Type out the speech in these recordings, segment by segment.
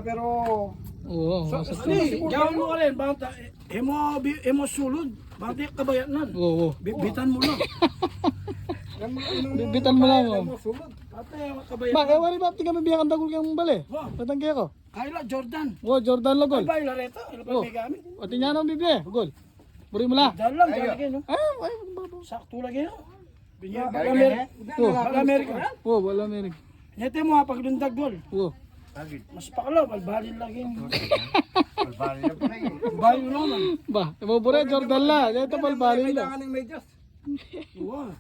Pero Oo, Gawin mo ka rin, banta, emo sulod, banta kabayat nan. oo. Bitan mo lang. Bibitan mo lang. Oh. sulod. Ate, kabayat Ba, wari ba tingnan mo biyakan dagol kang bali. Wow. Patanggi ako. Kayla, Jordan. Oh, Jordan lo gol. Ay, Lareta, ano ba Oh. may gamit? O tingnan mo bibi, gol. Buri mo la. Dahil lang, lagi no? Ay, Sakto lagi no? Binyan, Oh. Amerika. Oh, wala meron. Nete mo ha, pag lundag gol. Oh. Mas pakalaw, balbalin lagi. Balbali na pala eh. Bayo naman. Ba, mo bure Jordan la. Ito balbalin la. Kailangan ng medyas. Oo.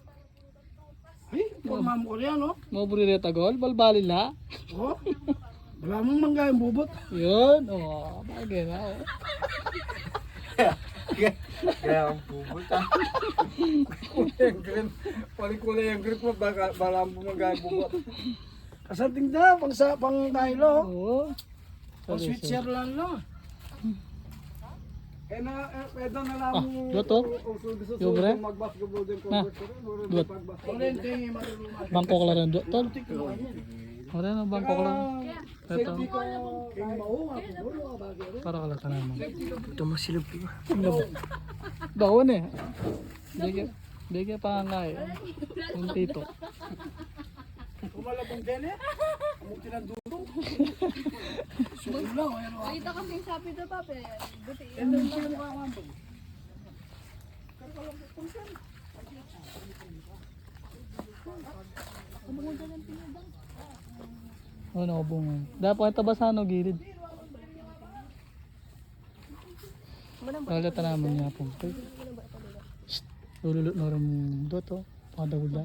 Ay, forma mo ko yan, no? Mo bure reta gol, balbalin la. Oo. Wala mong manggayang bubot. Yun. Oh, bagay na. Oh. Kaya ang pupunta. Kulay ang green. Kulay ang green mo. Bala ang bumagay bubot. Kasanting na, pang Thailand. Oo. Pang Switzerland lang. Eh na, pwede na lang Doto. Yo bre. mag-basketball din Na. Dot. Wala yung tingin marunong. Bangko ko lang dot tol. Wala na bangko ko lang. Ito. Para ka lang tanam. Ito masilog ko. Bawon eh. Bigay pa nga eh. Yung tito. Kumalabong din eh. Ang tinanduro. Sulo lang. Nakita kasi yung sapi to, papi. Buti Ano yung mukha ko ang Oh, nakabunga. Dapat tabasano gilid. Wala tanaman niya po. Shh. Lululot na rin dot oh. Pakadagod na.